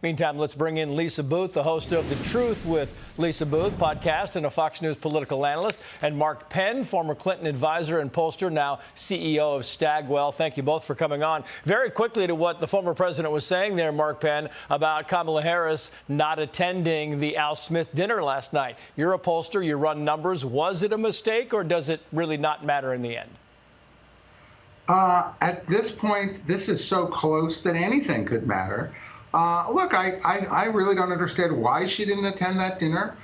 Meantime, let's bring in Lisa Boothe, the host of The Truth with Lisa Boothe podcast and a Fox News political analyst, and Mark Penn, former Clinton advisor and pollster, now CEO of Stagwell. Thank you both for coming on. Very quickly to what the former president was saying there, Mark Penn, about Kamala Harris not attending the Al Smith dinner last night. You're a pollster, you run numbers. Was it a mistake, or does it really not matter in the end? At this point, this is so close that anything could matter. Look, I really don't understand why she didn't attend that dinner.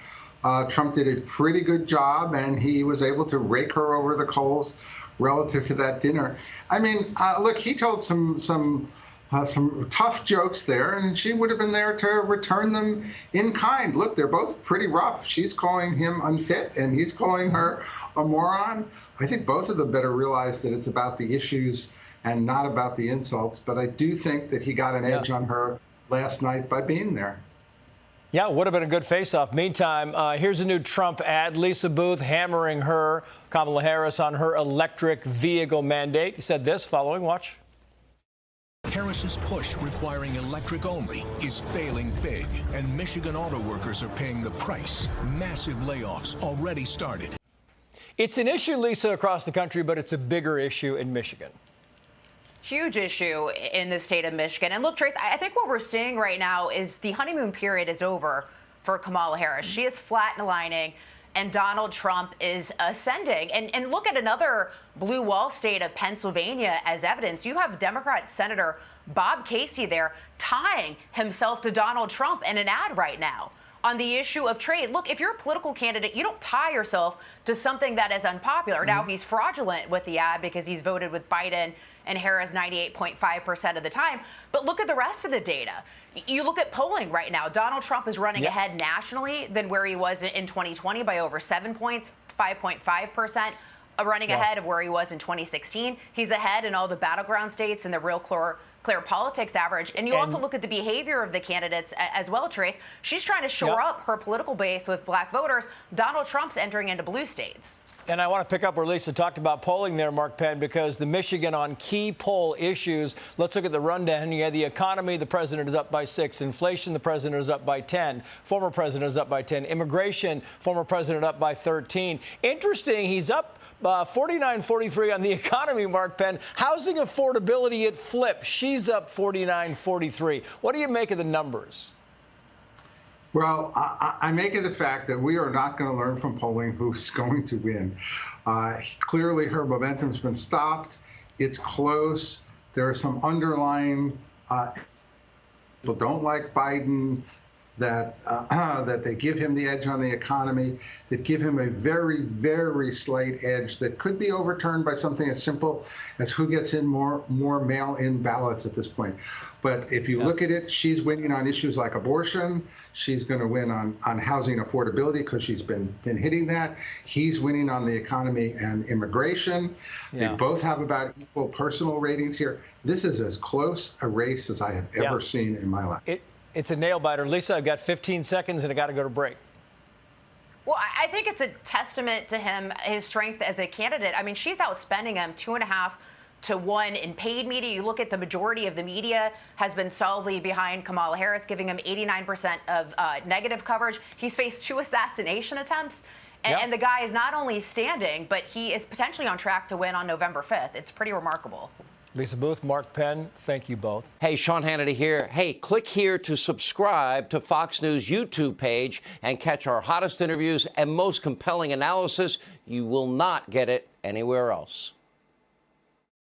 Trump did a pretty good job, and he was able to rake her over the coals relative to that dinner. I mean, look, he told some tough jokes there, and she would have been there to return them in kind. Look, they're both pretty rough. She's calling him unfit, and he's calling her a moron. I think both of them better realize that it's about the issues and not about the insults. But I do think that he got an edge on her last night by being there. Yeah, would have been a good face-off. Meantime, here's a new Trump ad. Lisa Boothe hammering her, Kamala Harris, on her electric vehicle mandate. He said this following. Watch. Harris's push requiring electric only is failing big, and Michigan auto workers are paying the price. Massive layoffs already started. It's an issue, Lisa, across the country, but it's a bigger issue in Michigan. Huge issue in the state of Michigan. And look, Trace, I think what we're seeing right now is the honeymoon period is over for Kamala Harris. She is flatlining, and Donald Trump is ascending. And look at another blue wall state of Pennsylvania as evidence. You have Democrat Senator Bob Casey there tying himself to Donald Trump in an ad right now on the issue of trade. Look, if you're a political candidate, you don't tie yourself to something that is unpopular. Now, he's fraudulent with the ad because he's voted with Biden and Harris 98.5% of the time. But look at the rest of the data. You look at polling right now. Donald Trump is running ahead nationally than where he was in 2020 by over 7 points, 5.5%. Running ahead of where he was in 2016. He's ahead in all the battleground states and the real clear politics average. And you also look at the behavior of the candidates as well, Trace. She's trying to shore up her political base with black voters. Donald Trump's entering into blue states. And I want to pick up where Lisa talked about polling there, Mark Penn, because the Michigan on key poll issues, let's look at the rundown. You have the economy, the president is up by 6. Inflation, the president is up by 10. Former president is up by 10. Immigration, former president up by 13. Interesting, he's up 49-43 on the economy, Mark Penn. Housing affordability, it flipped. She's up 49-43. What do you make of the numbers? Well, I make it the fact that we are not going to learn from polling who's going to win. Clearly, her momentum's been stopped. It's close. There are some underlying people don't like Biden, that they give him the edge on the economy, that give him a very, very slight edge that could be overturned by something as simple as who gets in more mail-in ballots at this point. But if you look at it, she's winning on issues like abortion. She's going to win on housing affordability because she's been hitting that. He's winning on the economy and immigration. They both have about equal personal ratings here. This is as close a race as I have ever seen in my life. It's a nail-biter. Lisa, I've got 15 seconds, and I got to go to break. Well, I think it's a testament to him, his strength as a candidate. I mean, she's outspending him 2.5 to 1 in paid media. You look at the majority of the media has been solidly behind Kamala Harris, giving him 89% of negative coverage. He's faced 2 assassination attempts. And the guy is not only standing, but he is potentially on track to win on November 5th. It's pretty remarkable. Lisa Boothe, Mark Penn, thank you both. Hey, Sean Hannity here. Hey, click here to subscribe to Fox News YouTube page and catch our hottest interviews and most compelling analysis. You will not get it anywhere else.